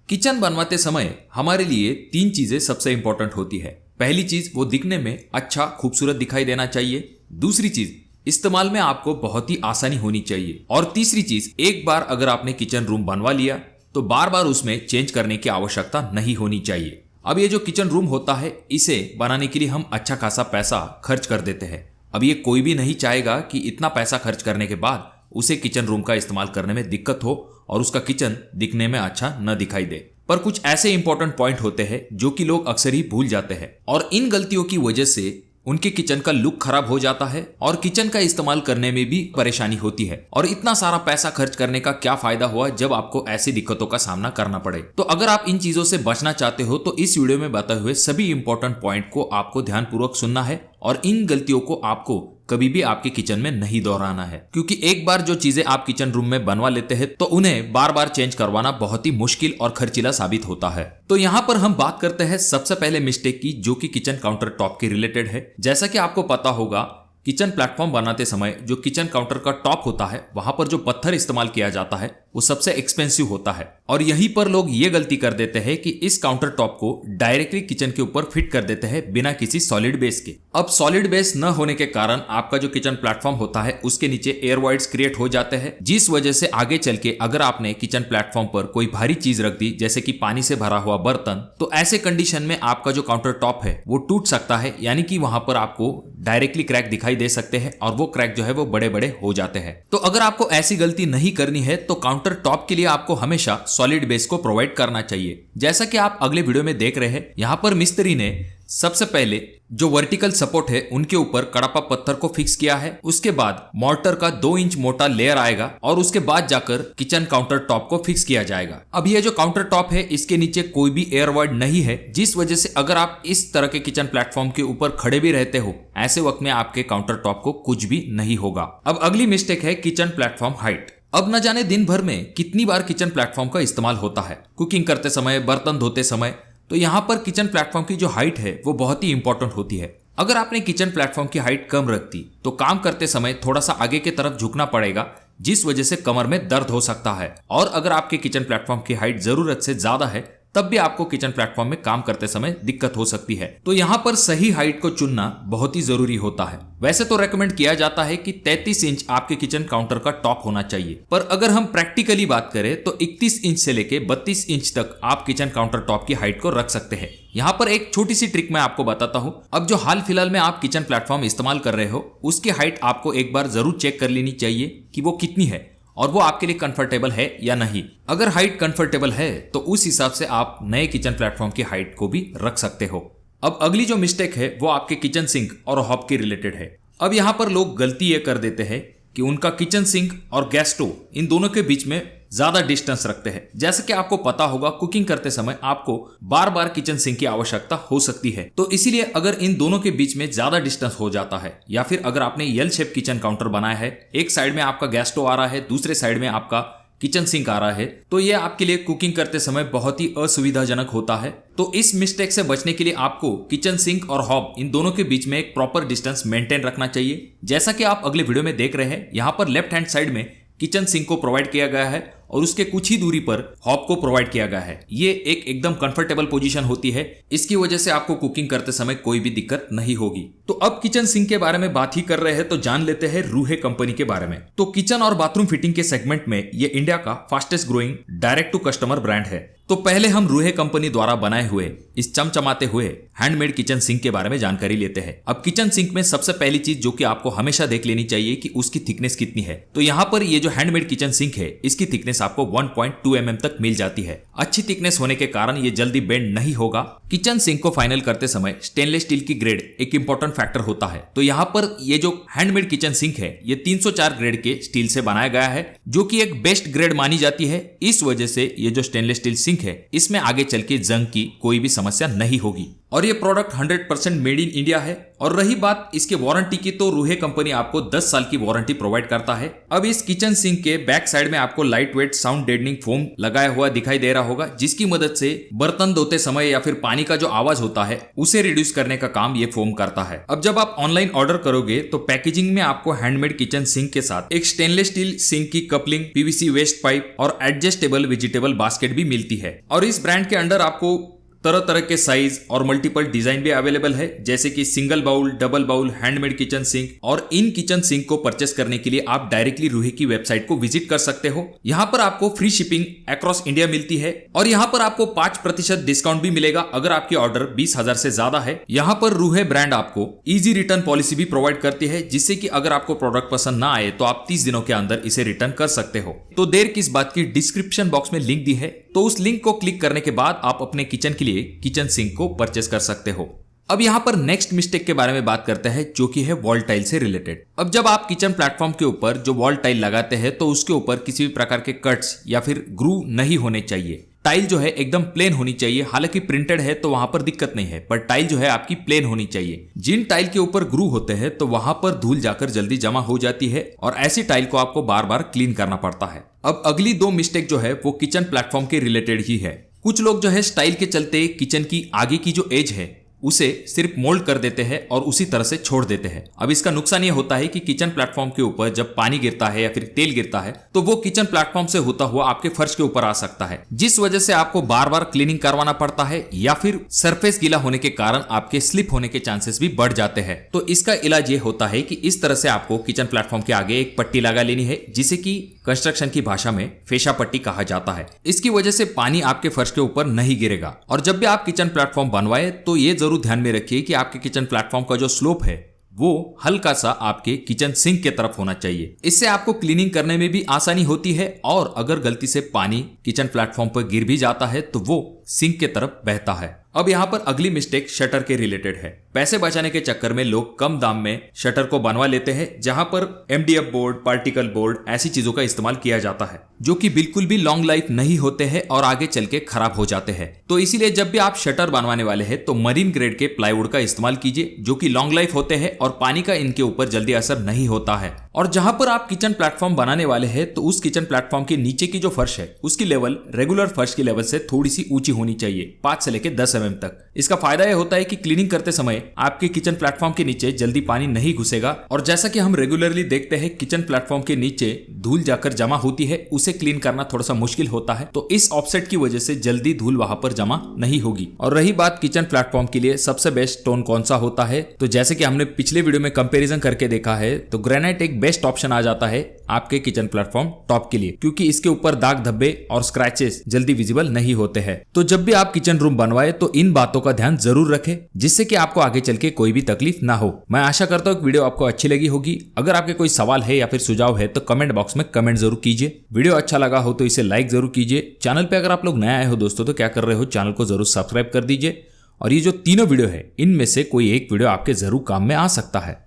Kitchen बनवाते समय हमारे लिए 3 चीजें सबसे इंपॉर्टेंट होती है। पहली चीज, वो दिखने में अच्छा खूबसूरत दिखाई देना चाहिए। दूसरी चीज, इस्तेमाल में आपको बहुत ही आसानी होनी चाहिए। और तीसरी चीज, एक बार अगर आपने किचन रूम बनवा लिया तो बार बार उसमें चेंज करने की आवश्यकता नहीं होनी चाहिए। अब ये जो किचन रूम होता है, इसे बनाने के लिए हम अच्छा खासा पैसा खर्च कर देते हैं। अब ये कोई भी नहीं चाहेगा कि इतना पैसा खर्च करने के बाद उसे किचन रूम का इस्तेमाल करने में दिक्कत हो और उसका किचन दिखने में अच्छा न दिखाई दे। पर कुछ ऐसे इंपॉर्टेंट पॉइंट होते हैं जो कि लोग अक्सर ही भूल जाते हैं और इन गलतियों की वजह से उनके किचन का लुक खराब हो जाता है और किचन का इस्तेमाल करने में भी परेशानी होती है। और इतना सारा पैसा खर्च करने का क्या फायदा हुआ जब आपको ऐसी दिक्कतों का सामना करना पड़े। तो अगर आप इन चीजों से बचना चाहते हो तो इस वीडियो में बताए हुए सभी इंपॉर्टेंट पॉइंट को आपको ध्यानपूर्वक सुनना है और इन गलतियों को आपको कभी भी आपके किचन में नहीं दोहराना है, क्योंकि एक बार जो चीजें आप किचन रूम में बनवा लेते हैं तो उन्हें बार बार चेंज करवाना बहुत ही मुश्किल और खर्चीला साबित होता है। तो यहाँ पर हम बात करते हैं सबसे पहले मिस्टेक की, जो कि किचन काउंटर टॉप के रिलेटेड है। जैसा कि आपको पता होगा, किचन प्लेटफॉर्म बनाते समय जो किचन काउंटर का टॉप होता है, वहां पर जो पत्थर इस्तेमाल किया जाता है वो सबसे एक्सपेंसिव होता है। और यहीं पर लोग ये गलती कर देते हैं कि इस काउंटर टॉप को डायरेक्टली किचन के ऊपर फिट कर देते हैं बिना किसी सॉलिड बेस के। अब सॉलिड बेस न होने के कारण आपका जो किचन प्लेटफॉर्म होता है उसके नीचे एयर वॉइड्स क्रिएट हो जाते हैं, जिस वजह से आगे चल के अगर आपने किचन प्लेटफॉर्म पर कोई भारी चीज रख दी, जैसे कि पानी से भरा हुआ बर्तन, तो ऐसे कंडीशन में आपका जो काउंटर टॉप है वो टूट सकता है, यानी कि वहां पर आपको डायरेक्टली क्रैक दिखाई दे सकते हैं और वो क्रैक जो है वो बड़े बड़े हो जाते हैं। तो अगर आपको ऐसी गलती नहीं करनी है तो काउंटर टॉप के लिए आपको हमेशा सॉलिड बेस को प्रोवाइड करना चाहिए। जैसा कि आप अगले वीडियो में देख रहे हैं, यहां पर मिस्त्री ने सबसे पहले जो वर्टिकल सपोर्ट है उनके ऊपर कड़ापा पत्थर को फिक्स किया है। उसके बाद मोर्टर का 2 इंच मोटा लेयर आएगा और उसके बाद जाकर किचन काउंटर टॉप को फिक्स किया जाएगा। अब ये जो काउंटर टॉप है, इसके नीचे कोई भी एयर वॉइड नहीं है, जिस वजह से अगर आप इस तरह के किचन प्लेटफॉर्म के ऊपर खड़े भी रहते हो, ऐसे वक्त में आपके काउंटर टॉप को कुछ भी नहीं होगा। अब अगली मिस्टेक है किचन प्लेटफॉर्म हाइट। अब न जाने दिन भर में कितनी बार किचन प्लेटफॉर्म का इस्तेमाल होता है, कुकिंग करते समय, बर्तन धोते समय। तो यहाँ पर किचन प्लेटफॉर्म की जो हाइट है वो बहुत ही इंपॉर्टेंट होती है। अगर आपने किचन प्लेटफॉर्म की हाइट कम रख दी तो काम करते समय थोड़ा सा आगे की तरफ झुकना पड़ेगा, जिस वजह से कमर में दर्द हो सकता है। और अगर आपके किचन प्लेटफॉर्म की हाइट जरूरत से ज्यादा है तब भी आपको किचन प्लेटफॉर्म में काम करते समय दिक्कत हो सकती है। तो यहाँ पर सही हाइट को चुनना बहुत ही जरूरी होता है। वैसे तो रेकमेंड किया जाता है कि 33 इंच आपके किचन काउंटर का टॉप होना चाहिए, पर अगर हम प्रैक्टिकली बात करें तो 31 इंच से लेके 32 इंच तक आप किचन काउंटर टॉप की हाइट को रख सकते हैं। यहाँ पर एक छोटी सी ट्रिक मैं आपको बताता हूँ। अब जो हाल फिलहाल में आप किचन प्लेटफॉर्म इस्तेमाल कर रहे हो, उसकी हाइट आपको एक बार जरूर चेक कर लेनी चाहिए कि वो कितनी है और वो आपके लिए कंफर्टेबल है या नहीं। अगर हाइट कंफर्टेबल है तो उस हिसाब से आप नए किचन प्लेटफॉर्म की हाइट को भी रख सकते हो। अब अगली जो मिस्टेक है वो आपके किचन सिंक और हॉब के रिलेटेड है। अब यहाँ पर लोग गलती ये कर देते हैं कि उनका किचन सिंक और गैस स्टोव, इन दोनों के बीच में ज्यादा डिस्टेंस रखते हैं। जैसे कि आपको पता होगा, कुकिंग करते समय आपको बार बार किचन सिंक की आवश्यकता हो सकती है। तो इसीलिए अगर इन दोनों के बीच में ज्यादा डिस्टेंस हो जाता है, या फिर अगर आपने एल शेप किचन काउंटर बनाया है, एक साइड में आपका गैस स्टोव आ रहा है, दूसरे साइड में आपका किचन सिंक आ रहा है, तो ये आपके लिए कुकिंग करते समय बहुत ही असुविधाजनक होता है। तो इस मिस्टेक से बचने के लिए आपको किचन सिंक और हॉब, इन दोनों के बीच में एक प्रॉपर डिस्टेंस मेंटेन रखना चाहिए। जैसा कि आप अगले वीडियो में देख रहे हैं, यहाँ पर लेफ्ट हैंड साइड में किचन सिंक को प्रोवाइड किया गया है और उसके कुछ ही दूरी पर हॉब को प्रोवाइड किया गया है। ये एक एकदम कंफर्टेबल पोजीशन होती है, इसकी वजह से आपको कुकिंग करते समय कोई भी दिक्कत नहीं होगी। तो अब किचन सिंक के बारे में बात ही कर रहे हैं तो जान लेते हैं रूहे कंपनी के बारे में। तो किचन और बाथरूम फिटिंग के सेगमेंट में ये इंडिया का fastest growing direct to customer brand है। तो पहले हम रूहे कंपनी द्वारा बनाए हुए इस चमचमाते हुए हैंडमेड किचन सिंक के बारे में जानकारी लेते हैं। अब किचन सिंक में सबसे पहली चीज जो कि आपको हमेशा देख लेनी चाहिए कि उसकी थिकनेस कितनी है। तो यहाँ पर ये जो हैंडमेड किचन सिंक है, इसकी थिकनेस आपको 1.2 mm तक मिल जाती है। अच्छी थिकनेस होने के कारण ये जल्दी बेंड नहीं होगा। किचन सिंक को फाइनल करते समय स्टेनलेस स्टील की ग्रेड एक इंपॉर्टेंट फैक्टर होता है। तो यहाँ पर ये जो हैंडमेड किचन सिंक है, ये 304 ग्रेड के स्टील से बनाया गया है, जो कि एक बेस्ट ग्रेड मानी जाती है। इस वजह से ये जो स्टेनलेस स्टील सिंक है, इसमें आगे चल के जंग की कोई भी समस्या नहीं होगी। और ये प्रोडक्ट 100% मेड इन इंडिया है। और रही बात इसके वारंटी की, तो रूहे कंपनी आपको 10 साल की वारंटी प्रोवाइड करता है। अब इस किचन सिंक के बैक साइड में आपको लाइट वेट साउंड डेडनिंग फोम लगाया हुआ दिखाई दे रहा होगा, जिसकी मदद से बर्तन धोते समय या फिर पानी का जो आवाज होता है उसे रिड्यूस करने का काम ये फोम करता है। अब जब आप ऑनलाइन ऑर्डर करोगे तो पैकेजिंग में आपको हैंडमेड किचन सिंक के साथ एक स्टेनलेस स्टील सिंक की कपलिंग, पीवीसी वेस्ट पाइप और एडजस्टेबल वेजिटेबल बास्केट भी मिलती है। और इस ब्रांड के अंडर आपको तरह तरह के साइज और मल्टीपल डिजाइन भी अवेलेबल है, जैसे कि single bowl, double bowl, handmade kitchen sink. और इन किचन सिंक को परचेस करने के लिए आप डायरेक्टली रूहे की वेबसाइट को विजिट कर सकते हो। यहाँ पर आपको फ्री शिपिंग अक्रॉस इंडिया मिलती है और यहाँ पर आपको 5% डिस्काउंट भी मिलेगा अगर आपकी ऑर्डर 20,000 से ज्यादा है। यहाँ पर रूहे ब्रांड आपको इजी रिटर्न पॉलिसी भी प्रोवाइड करती है, जिससे कि अगर आपको प्रोडक्ट पसंद ना आए तो आप 30 दिनों के अंदर इसे रिटर्न कर सकते हो। तो देर किस बात की, डिस्क्रिप्शन बॉक्स में लिंक दी है, तो उस लिंक को क्लिक करने के बाद आप अपने किचन के लिए किचन सिंक को परचेस कर सकते हो। अब यहाँ पर नेक्स्ट मिस्टेक के बारे में बात करते हैं, जो कि है वॉल टाइल से रिलेटेड। अब जब आप किचन प्लेटफॉर्म के ऊपर जो वॉल टाइल लगाते हैं तो उसके ऊपर किसी भी प्रकार के कट्स या फिर ग्रू नहीं होने चाहिए। टाइल जो है एकदम प्लेन होनी चाहिए। हालांकि प्रिंटेड है तो वहां पर दिक्कत नहीं है, पर टाइल जो है आपकी प्लेन होनी चाहिए। जिन टाइल के ऊपर ग्रू होते हैं तो वहां पर धूल जाकर जल्दी जमा हो जाती है और ऐसी टाइल को आपको बार बार क्लीन करना पड़ता है। अब अगली 2 मिस्टेक जो है वो किचन प्लेटफॉर्म के रिलेटेड ही है। कुछ लोग जो है स्टाइल के चलते किचन की आगे की जो एज है उसे सिर्फ मोल्ड कर देते हैं और उसी तरह से छोड़ देते हैं। अब इसका नुकसान ये होता है कि किचन प्लेटफॉर्म के ऊपर जब पानी गिरता है या फिर तेल गिरता है तो वो किचन प्लेटफॉर्म से होता हुआ आपके फर्श के ऊपर आ सकता है, जिस वजह से आपको बार बार क्लीनिंग करवाना पड़ता है या फिर सरफेस गीला होने के कारण आपके स्लिप होने के चांसेस भी बढ़ जाते हैं। तो इसका इलाज ये होता है कि इस तरह से आपको किचन प्लेटफॉर्म के आगे एक पट्टी लगा लेनी है, जिसे कि कंस्ट्रक्शन की भाषा में फेशा पट्टी कहा जाता है। इसकी वजह से पानी आपके फर्श के ऊपर नहीं गिरेगा। और जब भी आप किचन प्लेटफॉर्म बनवाए तो ये जरूर ध्यान में रखिए कि आपके किचन प्लेटफॉर्म का जो स्लोप है वो हल्का सा आपके किचन सिंक के तरफ होना चाहिए। इससे आपको क्लीनिंग करने में भी आसानी होती है और अगर गलती से पानी किचन प्लेटफॉर्म पर गिर भी जाता है तो वो सिंक के तरफ बहता है। अब यहाँ पर अगली मिस्टेक शटर के रिलेटेड है। पैसे बचाने के चक्कर में लोग कम दाम में शटर को बनवा लेते हैं, जहां पर MDF बोर्ड, पार्टिकल बोर्ड ऐसी चीजों का इस्तेमाल किया जाता है, जो कि बिल्कुल भी लॉन्ग लाइफ नहीं होते हैं और आगे चल के खराब हो जाते हैं। तो इसीलिए जब भी आप शटर बनवाने वाले हैं तो मरीन ग्रेड के प्लाईवुड का इस्तेमाल कीजिए, जो कि लॉन्ग लाइफ होते हैं और पानी का इनके ऊपर जल्दी असर नहीं होता है। और जहां पर आप किचन प्लेटफॉर्म बनाने वाले हैं तो उस किचन प्लेटफॉर्म के नीचे की जो फर्श है उसकी लेवल रेगुलर फर्श की लेवल से थोड़ी सी ऊंची होनी चाहिए, 5 से लेकर 10 mm तक। इसका फायदा यह होता है कि क्लीनिंग करते समय आपके किचन प्लेटफॉर्म के नीचे जल्दी पानी नहीं घुसेगा। और जैसा कि हम रेगुलरली देखते हैं किचन प्लेटफॉर्म के नीचे धूल जाकर जमा होती है, उसे क्लीन करना थोड़ा सा मुश्किल होता है। तो इस ऑफसेट की वजह से जल्दी धूल वहां पर जमा नहीं होगी। और रही बात किचन प्लेटफॉर्म के लिए सबसे बेस्ट स्टोन कौन सा होता है, तो जैसे कि हमने पिछले वीडियो में कंपैरिजन करके देखा है तो ग्रेनाइट एक बेस्ट ऑप्शन आ जाता है आपके किचन प्लेटफॉर्म टॉप के लिए, क्योंकि इसके ऊपर दाग धब्बे और स्क्रैचेस जल्दी विजिबल नहीं होते हैं। तो जब भी आप किचन रूम बनवाए तो इन बातों का ध्यान जरूर रखें, जिससे कि आपको आगे चल के कोई भी तकलीफ ना हो। मैं आशा करता हूँ वीडियो आपको अच्छी लगी होगी। अगर आपके कोई सवाल है या फिर सुझाव है तो कमेंट बॉक्स में कमेंट जरूर कीजिए। वीडियो अच्छा लगा हो तो इसे लाइक जरूर कीजिए। चैनल पे अगर आप लोग नए आए हो दोस्तों तो क्या कर रहे हो, चैनल को जरूर सब्सक्राइब कर दीजिए। और ये जो तीनों वीडियो है इनमें से कोई एक वीडियो आपके जरूर काम में आ सकता है।